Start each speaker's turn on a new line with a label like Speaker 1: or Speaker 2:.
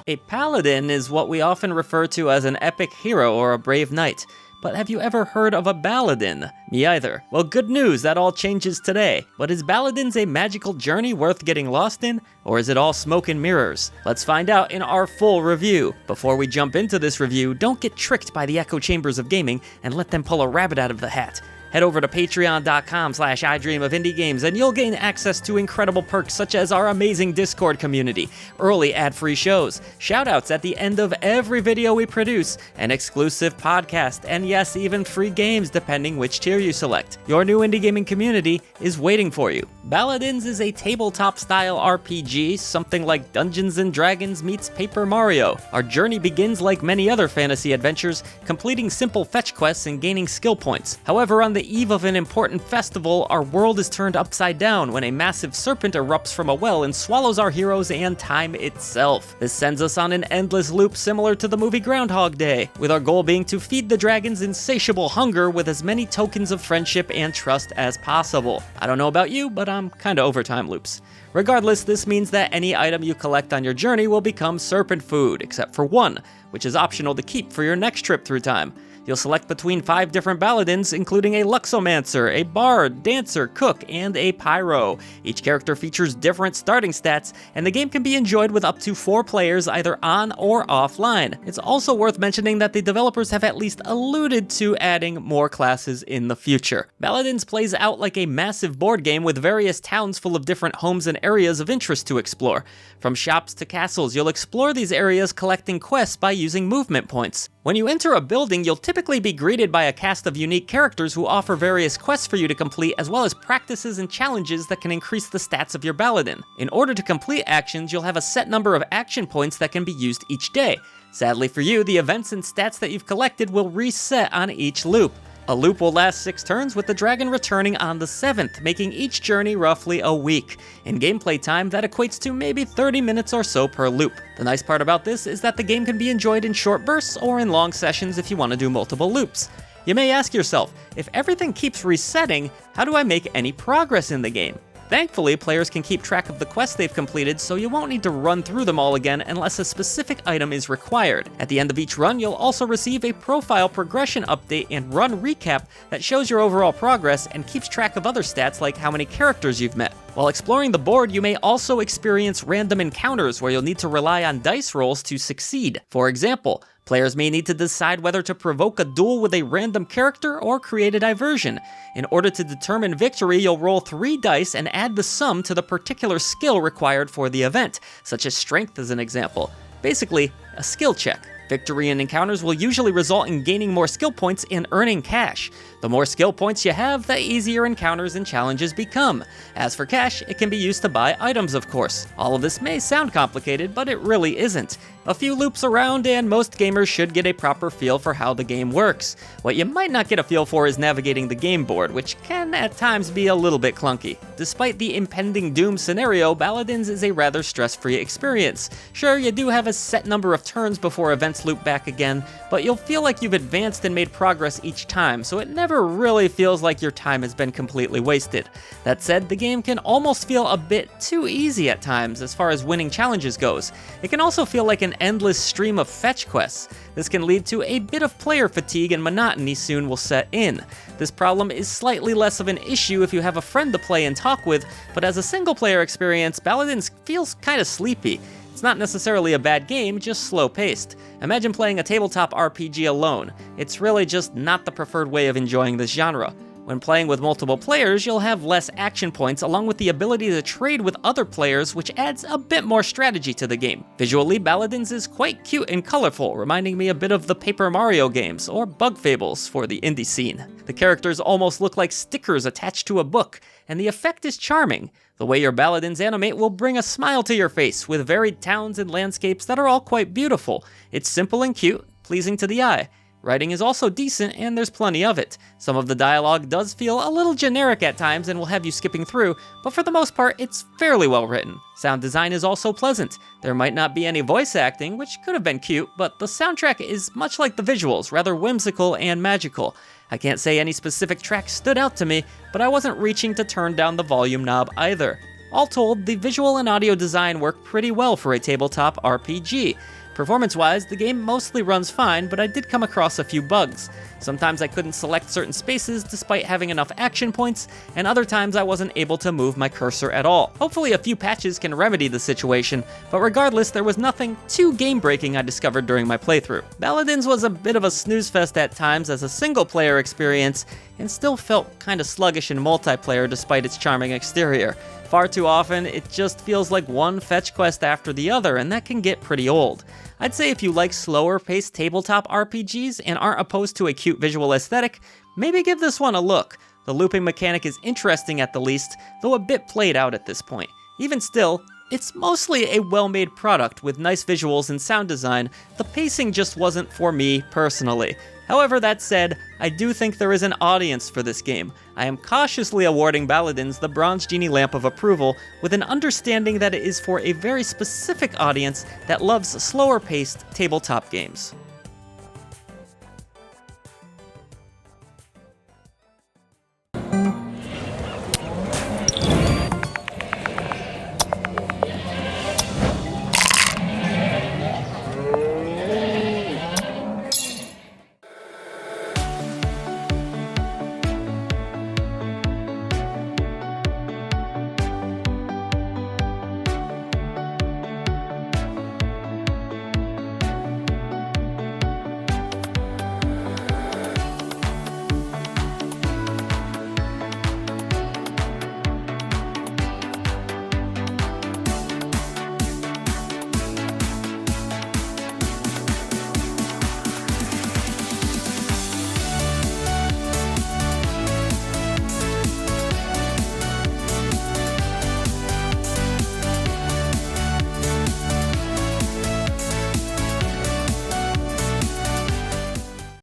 Speaker 1: A paladin is what we often refer to as an epic hero or a brave knight. But have you ever heard of a Baladin? Me either. Well, good news, that all changes today. But is Baladins a magical journey worth getting lost in? Or is it all smoke and mirrors? Let's find out in our full review. Before we jump into this review, don't get tricked by the echo chambers of gaming and let them pull a rabbit out of the hat. Head over to patreon.com/idreamofindiegames and you'll gain access to incredible perks such as our amazing Discord community, early ad-free shows, shoutouts at the end of every video we produce, an exclusive podcast, and yes, even free games depending which tier you select. Your new indie gaming community is waiting for you. Baladins is a tabletop-style RPG, something like Dungeons & Dragons meets Paper Mario. Our journey begins like many other fantasy adventures, completing simple fetch quests and gaining skill points. However, on the eve of an important festival, our world is turned upside down when a massive serpent erupts from a well and swallows our heroes and time itself. This sends us on an endless loop similar to the movie Groundhog Day, with our goal being to feed the dragon's insatiable hunger with as many tokens of friendship and trust as possible. I don't know about you, but I'm kinda over time loops. Regardless, this means that any item you collect on your journey will become serpent food, except for one, which is optional to keep for your next trip through time. You'll select between 5 different Baladins, including a Luxomancer, a Bard, Dancer, Cook, and a Pyro. Each character features different starting stats, and the game can be enjoyed with up to 4 players either on or offline. It's also worth mentioning that the developers have at least alluded to adding more classes in the future. Baladins plays out like a massive board game with various towns full of different homes and areas of interest to explore. From shops to castles, you'll explore these areas collecting quests by using movement points. When you enter a building, you'll typically be greeted by a cast of unique characters who offer various quests for you to complete, as well as practices and challenges that can increase the stats of your Baladin. In order to complete actions, you'll have a set number of action points that can be used each day. Sadly for you, the events and stats that you've collected will reset on each loop. A loop will last 6 turns, with the dragon returning on the 7th, making each journey roughly a week. In gameplay time, that equates to maybe 30 minutes or so per loop. The nice part about this is that the game can be enjoyed in short bursts or in long sessions if you want to do multiple loops. You may ask yourself, if everything keeps resetting, how do I make any progress in the game? Thankfully, players can keep track of the quests they've completed, so you won't need to run through them all again unless a specific item is required. At the end of each run, you'll also receive a profile progression update and run recap that shows your overall progress and keeps track of other stats like how many characters you've met. While exploring the board, you may also experience random encounters where you'll need to rely on dice rolls to succeed. For example, players may need to decide whether to provoke a duel with a random character or create a diversion. In order to determine victory, you'll roll 3 dice and add the sum to the particular skill required for the event, such as strength as an example. Basically, a skill check. Victory in encounters will usually result in gaining more skill points and earning cash. The more skill points you have, the easier encounters and challenges become. As for cash, it can be used to buy items, of course. All of this may sound complicated, but it really isn't. A few loops around and most gamers should get a proper feel for how the game works. What you might not get a feel for is navigating the game board, which can at times be a little bit clunky. Despite the impending doom scenario, Baladins is a rather stress-free experience. Sure, you do have a set number of turns before events loop back again, but you'll feel like you've advanced and made progress each time, so it never really feels like your time has been completely wasted. That said, the game can almost feel a bit too easy at times as far as winning challenges goes. It can also feel like an endless stream of fetch quests. This can lead to a bit of player fatigue and monotony soon will set in. This problem is slightly less of an issue if you have a friend to play and talk with, but as a single player experience, Baladins feels kinda sleepy. It's not necessarily a bad game, just slow-paced. Imagine playing a tabletop RPG alone. It's really just not the preferred way of enjoying this genre. When playing with multiple players, you'll have less action points along with the ability to trade with other players, which adds a bit more strategy to the game. Visually, Baladins is quite cute and colorful, reminding me a bit of the Paper Mario games, or Bug Fables for the indie scene. The characters almost look like stickers attached to a book, and the effect is charming. The way your Baladins animate will bring a smile to your face, with varied towns and landscapes that are all quite beautiful. It's simple and cute, pleasing to the eye. Writing is also decent, and there's plenty of it. Some of the dialogue does feel a little generic at times and will have you skipping through, but for the most part, it's fairly well written. Sound design is also pleasant. There might not be any voice acting, which could have been cute, but the soundtrack is much like the visuals, rather whimsical and magical. I can't say any specific track stood out to me, but I wasn't reaching to turn down the volume knob either. All told, the visual and audio design work pretty well for a tabletop RPG. Performance-wise, the game mostly runs fine, but I did come across a few bugs. Sometimes I couldn't select certain spaces despite having enough action points, and other times I wasn't able to move my cursor at all. Hopefully a few patches can remedy the situation, but regardless, there was nothing too game-breaking I discovered during my playthrough. Baladins was a bit of a snooze fest at times as a single-player experience, and still felt kinda sluggish in multiplayer despite its charming exterior. Far too often, it just feels like one fetch quest after the other, and that can get pretty old. I'd say if you like slower-paced tabletop RPGs and aren't opposed to a cute visual aesthetic, maybe give this one a look. The looping mechanic is interesting at the least, though a bit played out at this point. Even still, it's mostly a well-made product with nice visuals and sound design. The pacing just wasn't for me personally. However, that said, I do think there is an audience for this game. I am cautiously awarding Baladins the Bronze Genie Lamp of Approval, with an understanding that it is for a very specific audience that loves slower-paced tabletop games.